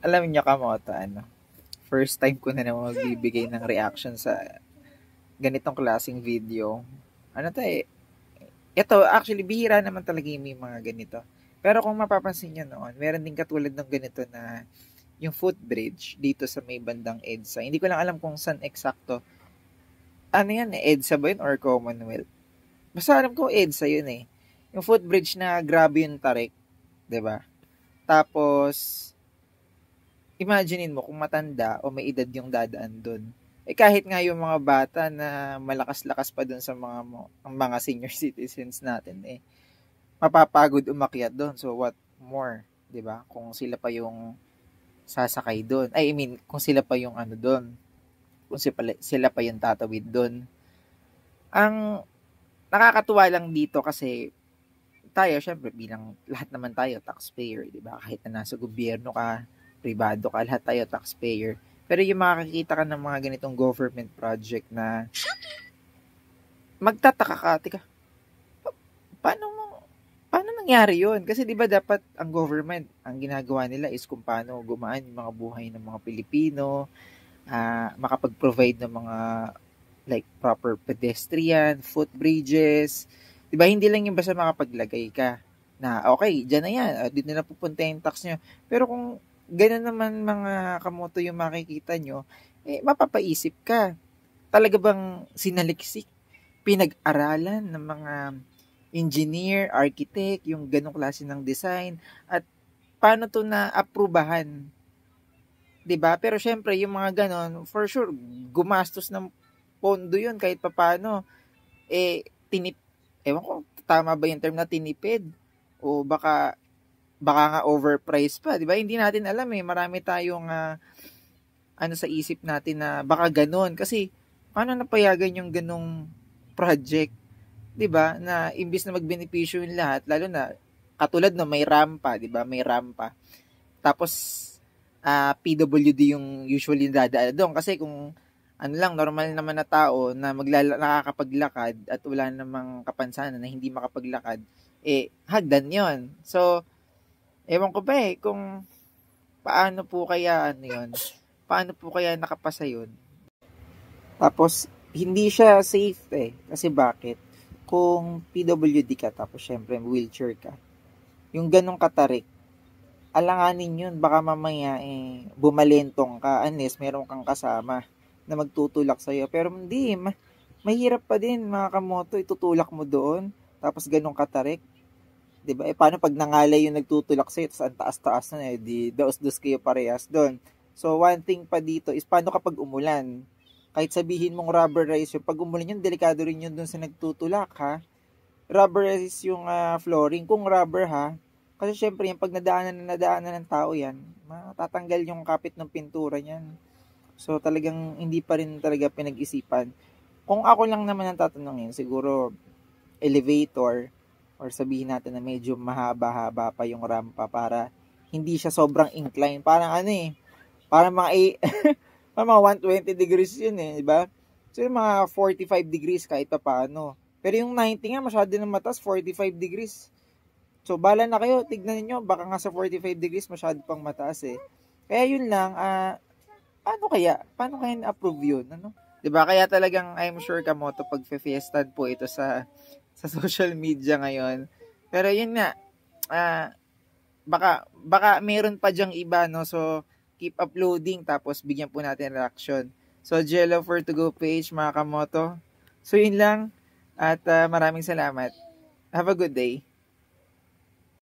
Alam niyo Kamoto, first time ko na naman magbibigay ng reaction sa ganitong klaseng video. Ano to eh, ito actually bihira naman talaga yung may mga ganito. Pero kung mapapansin niyo noon, meron din katulad ng ganito na yung footbridge dito sa may bandang EDSA. Hindi ko lang alam kung saan eksakto. Ano yan eh, EDSA ba yun or Commonwealth? Basta alam ko EDSA yun eh. Yung footbridge na grabe yung tarik, 'di ba? Tapos imaginein mo kung matanda o may edad yung dadaan doon. Eh kahit nga yung mga bata na malakas-lakas pa doon sa ang mga senior citizens natin eh mapapagod umakyat doon. So what more, 'di ba? Kung sila pa yung sasakay doon. I mean, kung sila pa yung ano doon. Kung sila pa yung tatawid doon. Ang nakakatuwa lang dito kasi tayo, syempre, bilang lahat naman tayo, taxpayer, di ba? Kahit na nasa gobyerno ka, pribado ka, lahat tayo taxpayer. Pero yung makakikita ka ng mga ganitong government project na magtataka ka, tika, paano nangyari yun? Kasi di ba dapat ang government, ang ginagawa nila is kung paano gumaan yung mga buhay ng mga Pilipino, makapag-provide ng mga like proper pedestrian, footbridges. Diba, hindi lang yung basta makapaglagay ka na okay, dyan na yan, dito na pupunta yung tax nyo. Pero kung gano'n naman mga kamoto yung makikita nyo, eh, mapapaisip ka. Talaga bang sinaliksik, pinag-aralan ng mga engineer, architect, yung ganong klase ng design, at paano to na-aprubahan? Diba? Pero syempre, yung mga ganon, for sure, gumastos ng pondo yun kahit papano. Eh, ewan ko, tama ba yung term na tinipid? O baka nga overpriced pa, di ba? Hindi natin alam eh. Marami tayong ano sa isip natin na baka ganun. Kasi, paano napayagan yung ganung project? Di ba? Na imbis na magbenepisyo yung lahat, lalo na, katulad no, may rampa, di ba? May rampa. Tapos, PWD yung usually dadaan doon. Kasi kung ano lang, normal naman na tao na nakakapaglakad at wala namang kapansanan na hindi makapaglakad, eh, hagdan yon. So, ewan ko ba eh, kung paano po kaya paano po kaya nakapasa yun. Tapos, hindi siya safe eh. Kasi bakit? Kung PWD ka, tapos syempre wheelchair ka, yung ganong katarik, alanganin yun, baka mamaya eh, bumalentong ka unless meron kang kasama na magtutulak sa'yo. Pero hindi, mahirap pa din mga kamoto, itutulak mo doon, tapos ganong katarik. Diba? Eh, paano pag nangalay yung nagtutulak sa'yo, tapos ang taas-taas na eh, di daos-dos kayo parehas doon. So, one thing pa dito is, paano kapag umulan? Kahit sabihin mong rubberize yung, pag umulan yun, delikado rin yun doon sa nagtutulak, ha? Rubberize yung flooring, kung rubber, ha? Kasi syempre, yung pag nadaanan ng tao yan, matatanggal yung kapit ng pintura niyan. So, talagang hindi pa rin talaga pinag-isipan. Kung ako lang naman ang tatanungin, siguro elevator or sabihin natin na medyo mahaba-haba pa yung rampa para hindi siya sobrang incline. Parang parang mga, parang mga 120 degrees yun eh, di ba? So, yung mga 45 degrees kahit pa paano. Pero yung 90 nga, masyado ng mataas, 45 degrees. So, bala na kayo, tignan niyo baka nga sa 45 degrees masyado pang mataas eh. Kaya yun lang, paano kaya na-approve yun? Ano? 'Di ba? Kaya talagang I'm sure kamoto pag-fiestan po ito sa social media ngayon. Pero yun nga, baka meron pa diyang iba, no? So, keep uploading tapos bigyan po natin reaction. So, Jello for to go page, mga kamoto. So, yun lang. At maraming salamat. Have a good day.